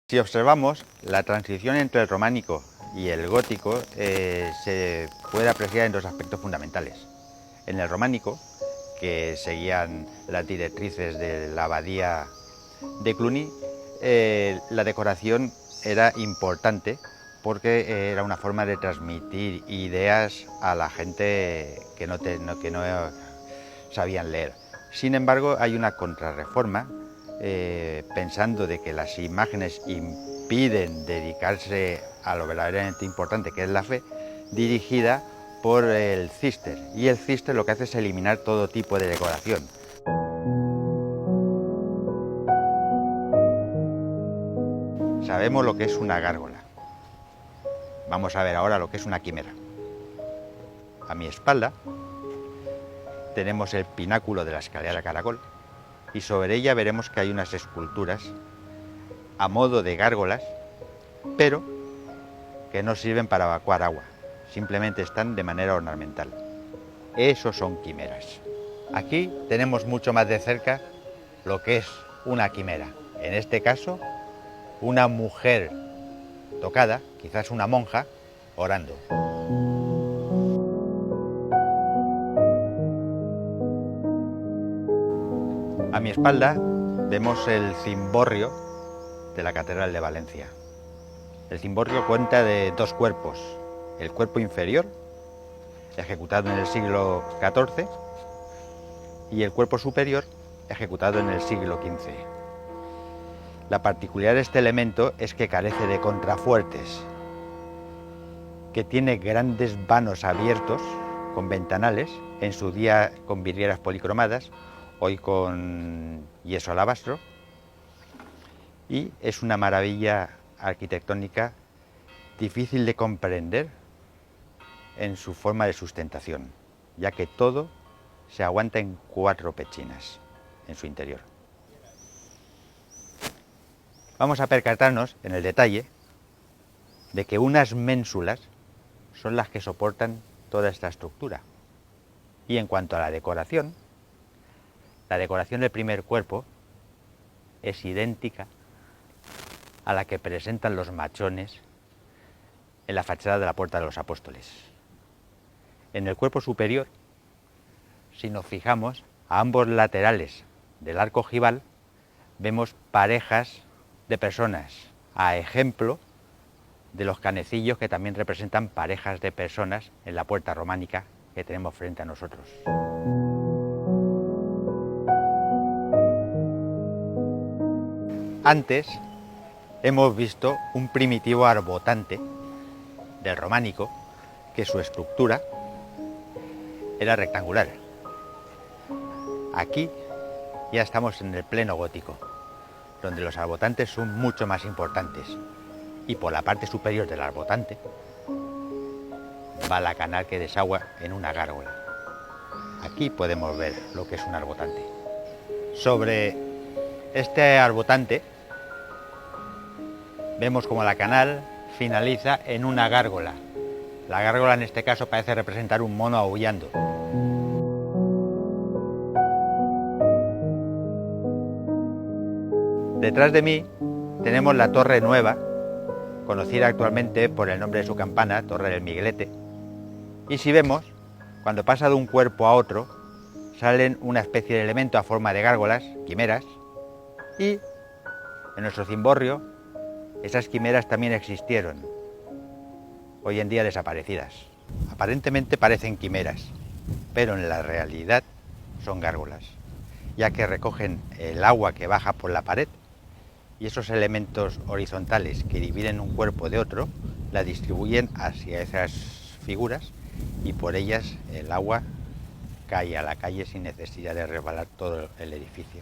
Si observamos, la transición entre el románico y el gótico se puede apreciar en dos aspectos fundamentales. En el románico, que seguían las directrices de la abadía de Cluny, la decoración era importante porque era una forma de transmitir ideas a la gente que no sabían leer. Sin embargo, hay una contrarreforma, pensando de que las imágenes impiden dedicarse a lo verdaderamente importante, que es la fe, dirigida por el Cister. Y el Cister lo que hace es eliminar todo tipo de decoración. Sabemos lo que es una gárgola. Vamos a ver ahora lo que es una quimera. A mi espalda tenemos el pináculo de la escalera caracol y sobre ella veremos que hay unas esculturas a modo de gárgolas, pero que no sirven para evacuar agua, simplemente están de manera ornamental. Esos son quimeras. Aquí tenemos mucho más de cerca lo que es una quimera. En este caso, una mujer tocada, quizás una monja, orando. A mi espalda vemos el cimborrio de la Catedral de Valencia. El cimborrio cuenta de dos cuerpos: el cuerpo inferior, ejecutado en el siglo XIV, y el cuerpo superior, ejecutado en el siglo XV. La particularidad de este elemento es que carece de contrafuertes, que tiene grandes vanos abiertos con ventanales, en su día con vidrieras policromadas, hoy con yeso alabastro, y es una maravilla arquitectónica difícil de comprender en su forma de sustentación, ya que todo se aguanta en 4 pechinas en su interior. Vamos a percatarnos en el detalle de que unas ménsulas son las que soportan toda esta estructura. Y en cuanto a la decoración del primer cuerpo es idéntica a la que presentan los machones en la fachada de la Puerta de los Apóstoles. En el cuerpo superior, si nos fijamos, a ambos laterales del arco ojival vemos parejas de personas, a ejemplo de los canecillos que también representan parejas de personas en la puerta románica que tenemos frente a nosotros. Antes hemos visto un primitivo arbotante del románico, que su estructura era rectangular. Aquí ya estamos en el pleno gótico, donde los arbotantes son mucho más importantes, y por la parte superior del arbotante va la canal que desagua en una gárgola. Aquí podemos ver lo que es un arbotante. Sobre este arbotante vemos como la canal finaliza en una gárgola. La gárgola en este caso parece representar un mono aullando. Detrás de mí tenemos la Torre Nueva, conocida actualmente por el nombre de su campana, Torre del Miguelete. Y si vemos, cuando pasa de un cuerpo a otro, salen una especie de elemento a forma de gárgolas, quimeras, y en nuestro cimborrio esas quimeras también existieron, hoy en día desaparecidas. Aparentemente parecen quimeras, pero en la realidad son gárgolas, ya que recogen el agua que baja por la pared y esos elementos horizontales que dividen un cuerpo de otro la distribuyen hacia esas figuras y por ellas el agua cae a la calle sin necesidad de resbalar todo el edificio.